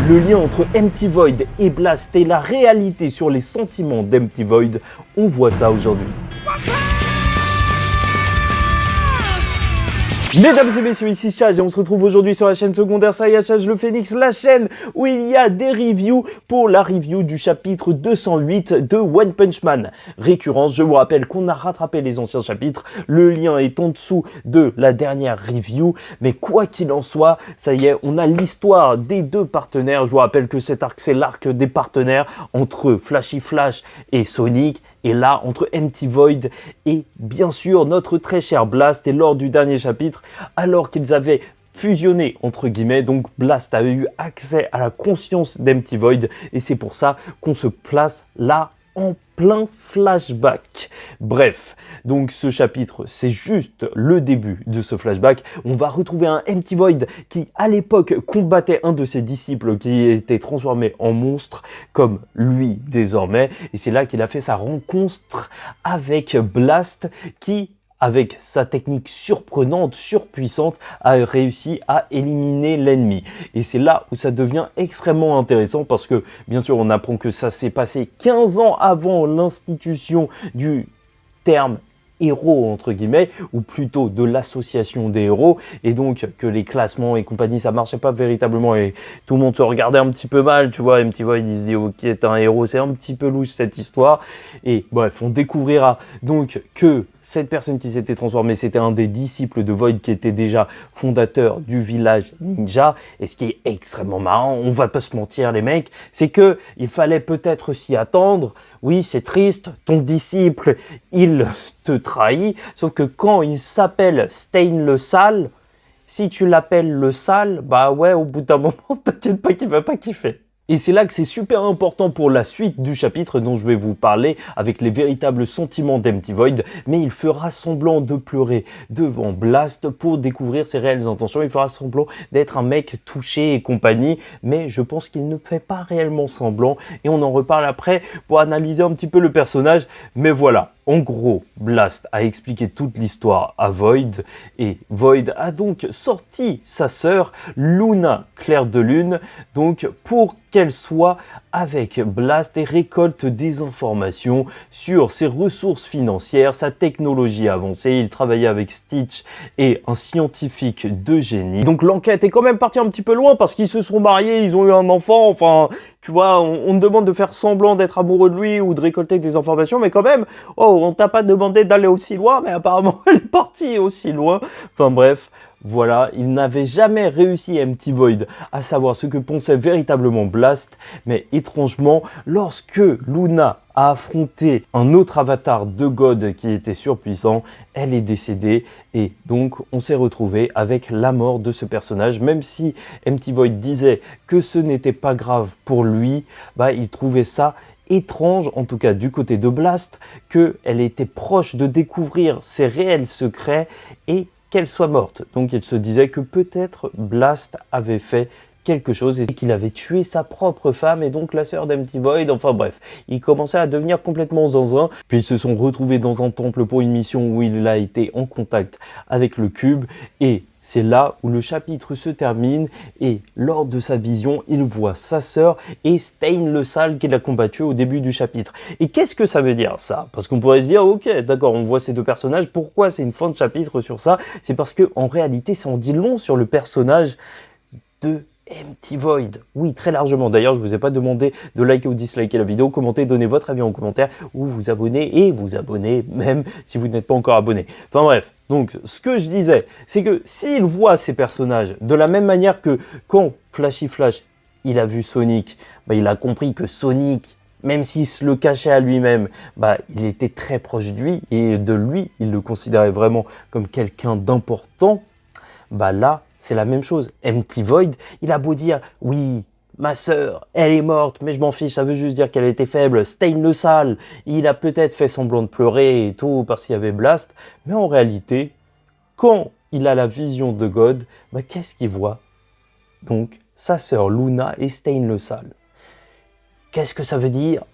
Le lien entre Empty Void et Blast et la réalité sur les sentiments d'Empty Void, on voit ça aujourd'hui. Mesdames et messieurs, ici Chaz et on se retrouve aujourd'hui sur la chaîne secondaire Saya Chaz le Phoenix, la chaîne où il y a des reviews pour la review du chapitre 208 de One Punch Man. Récurrence, je vous rappelle qu'on a rattrapé les anciens chapitres, le lien est en dessous de la dernière review, mais quoi qu'il en soit, ça y est, on a l'histoire des deux partenaires. Je vous rappelle que cet arc, c'est l'arc des partenaires entre Flashy Flash et Sonic. Et là, entre Empty Void et bien sûr notre très cher Blast. Et lors du dernier chapitre, alors qu'ils avaient fusionné entre guillemets, donc Blast a eu accès à la conscience d'Empty Void. Et c'est pour ça qu'on se place là en plein flashback. Bref, donc ce chapitre, c'est juste le début de ce flashback. On va retrouver un Empty Void qui, à l'époque, combattait un de ses disciples qui était transformé en monstre, comme lui désormais. Et c'est là qu'il a fait sa rencontre avec Blast, qui, avec sa technique surprenante, surpuissante, a réussi à éliminer l'ennemi. Et c'est là où ça devient extrêmement intéressant parce que, bien sûr, on apprend que ça s'est passé 15 ans avant l'institution du terme héros entre guillemets, ou plutôt de l'association des héros, et donc que les classements et compagnie ça marchait pas véritablement et tout le monde se regardait un petit peu mal, tu vois. Empty Void il se dit ok t'es un héros, c'est un petit peu louche cette histoire, et bref on découvrira donc que cette personne qui s'était transformée, c'était un des disciples de Void qui était déjà fondateur du village ninja. Et ce qui est extrêmement marrant, on va pas se mentir les mecs, c'est que il fallait peut-être s'y attendre. Oui, c'est triste, ton disciple, il te trahit, sauf que quand il s'appelle Stain le Sale, si tu l'appelles le Sale, bah ouais, au bout d'un moment, t'inquiète pas qu'il va pas kiffer. Et c'est là que c'est super important pour la suite du chapitre dont je vais vous parler avec les véritables sentiments d'Empty Void, mais il fera semblant de pleurer devant Blast pour découvrir ses réelles intentions. Il fera semblant d'être un mec touché et compagnie, mais je pense qu'il ne fait pas réellement semblant et on en reparle après pour analyser un petit peu le personnage. Mais voilà, en gros, Blast a expliqué toute l'histoire à Void et Void a donc sorti sa sœur Luna, Claire de Lune, donc pour qu'elle soit avec Blast et récolte des informations sur ses ressources financières, sa technologie avancée. Il travaillait avec Stitch et un scientifique de génie. Donc l'enquête est quand même partie un petit peu loin parce qu'ils se sont mariés, ils ont eu un enfant, enfin tu vois, on te demande de faire semblant d'être amoureux de lui ou de récolter des informations, mais quand même, oh, on t'a pas demandé d'aller aussi loin, mais apparemment elle est partie aussi loin. Enfin bref, voilà, il n'avait jamais réussi Empty Void à savoir ce que pensait véritablement Blast, mais étrangement, lorsque Luna a affronté un autre avatar de God qui était surpuissant, elle est décédée et donc on s'est retrouvé avec la mort de ce personnage. Même si Empty Void disait que ce n'était pas grave pour lui, bah, il trouvait ça étrange, en tout cas du côté de Blast, qu'elle était proche de découvrir ses réels secrets et qu'elle soit morte. Donc il se disait que peut-être Blast avait fait quelque chose et qu'il avait tué sa propre femme et donc la sœur d'Empty Void. Enfin bref, il commençait à devenir complètement zinzin. Puis ils se sont retrouvés dans un temple pour une mission où il a été en contact avec le cube et c'est là où le chapitre se termine et lors de sa vision, il voit sa sœur et Stain le Sale qu'il a combattu au début du chapitre. Et qu'est-ce que ça veut dire ça? Parce qu'on pourrait se dire, ok, d'accord, on voit ces deux personnages, pourquoi c'est une fin de chapitre sur ça? C'est parce que en réalité, ça en dit long sur le personnage de Empty Void. Oui, très largement. D'ailleurs, je vous ai pas demandé de liker ou disliker la vidéo, commenter, donner votre avis en commentaire ou vous abonner et vous abonner même si vous n'êtes pas encore abonné. Enfin bref, donc ce que je disais, c'est que s'il voit ces personnages de la même manière que quand Flashy Flash, il a vu Sonic, bah, il a compris que Sonic, même s'il se le cachait à lui-même, bah, il était très proche de lui et de lui, il le considérait vraiment comme quelqu'un d'important. Bah là, c'est la même chose. Empty Void, il a beau dire « Oui, ma sœur, elle est morte, mais je m'en fiche, ça veut juste dire qu'elle était faible. Stain le Sale, il a peut-être fait semblant de pleurer et tout parce qu'il y avait Blast. » Mais en réalité, quand il a la vision de God, bah, qu'est-ce qu'il voit? Donc, sa sœur Luna et Stain le Sale. Qu'est-ce que ça veut dire?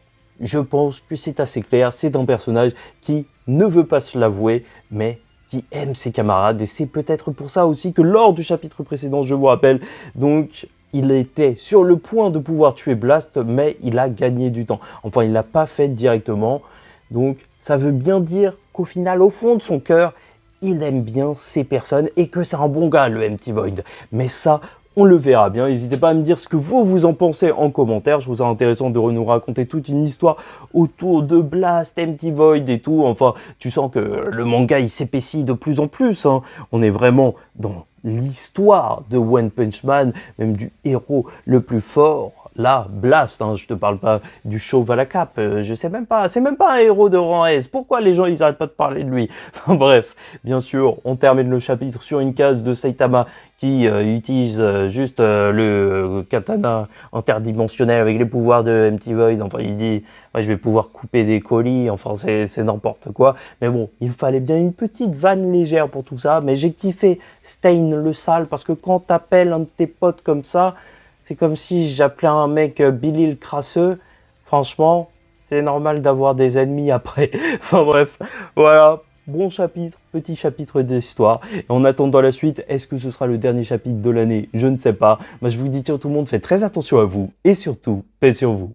Je pense que c'est assez clair. C'est un personnage qui ne veut pas se l'avouer, mais qui aime ses camarades. Et c'est peut-être pour ça aussi que lors du chapitre précédent, je vous rappelle, donc il était sur le point de pouvoir tuer Blast, mais il a gagné du temps. Enfin, il l'a pas fait directement. Donc, ça veut bien dire qu'au final, au fond de son cœur, il aime bien ces personnes et que c'est un bon gars, le Empty Void. Mais ça, on le verra bien. N'hésitez pas à me dire ce que vous en pensez en commentaire. Je trouve ça intéressant de nous raconter toute une histoire autour de Blast, Empty Void et tout. Enfin, tu sens que le manga, il s'épaissit de plus en plus, hein. On est vraiment dans l'histoire de One Punch Man, même du héros le plus fort. Là, Blast, hein, je te parle pas du chauve à la cape, je sais même pas, c'est même pas un héros de rang S, pourquoi les gens ils arrêtent pas de parler de lui? Enfin bref, bien sûr, on termine le chapitre sur une case de Saitama qui utilise juste le katana interdimensionnel avec les pouvoirs de Empty Void, enfin il se dit, ouais, je vais pouvoir couper des colis, enfin c'est n'importe quoi, mais bon, il fallait bien une petite vanne légère pour tout ça, mais j'ai kiffé Stain le sale, parce que quand t'appelles un de tes potes comme ça, c'est comme si j'appelais un mec Billy le crasseux. Franchement, c'est normal d'avoir des ennemis après. Enfin bref, voilà. Bon chapitre, petit chapitre d'histoire. Et en attendant la suite, est-ce que ce sera le dernier chapitre de l'année? Je ne sais pas. Moi je vous dis, tiens tout le monde, faites très attention à vous. Et surtout, paix sur vous.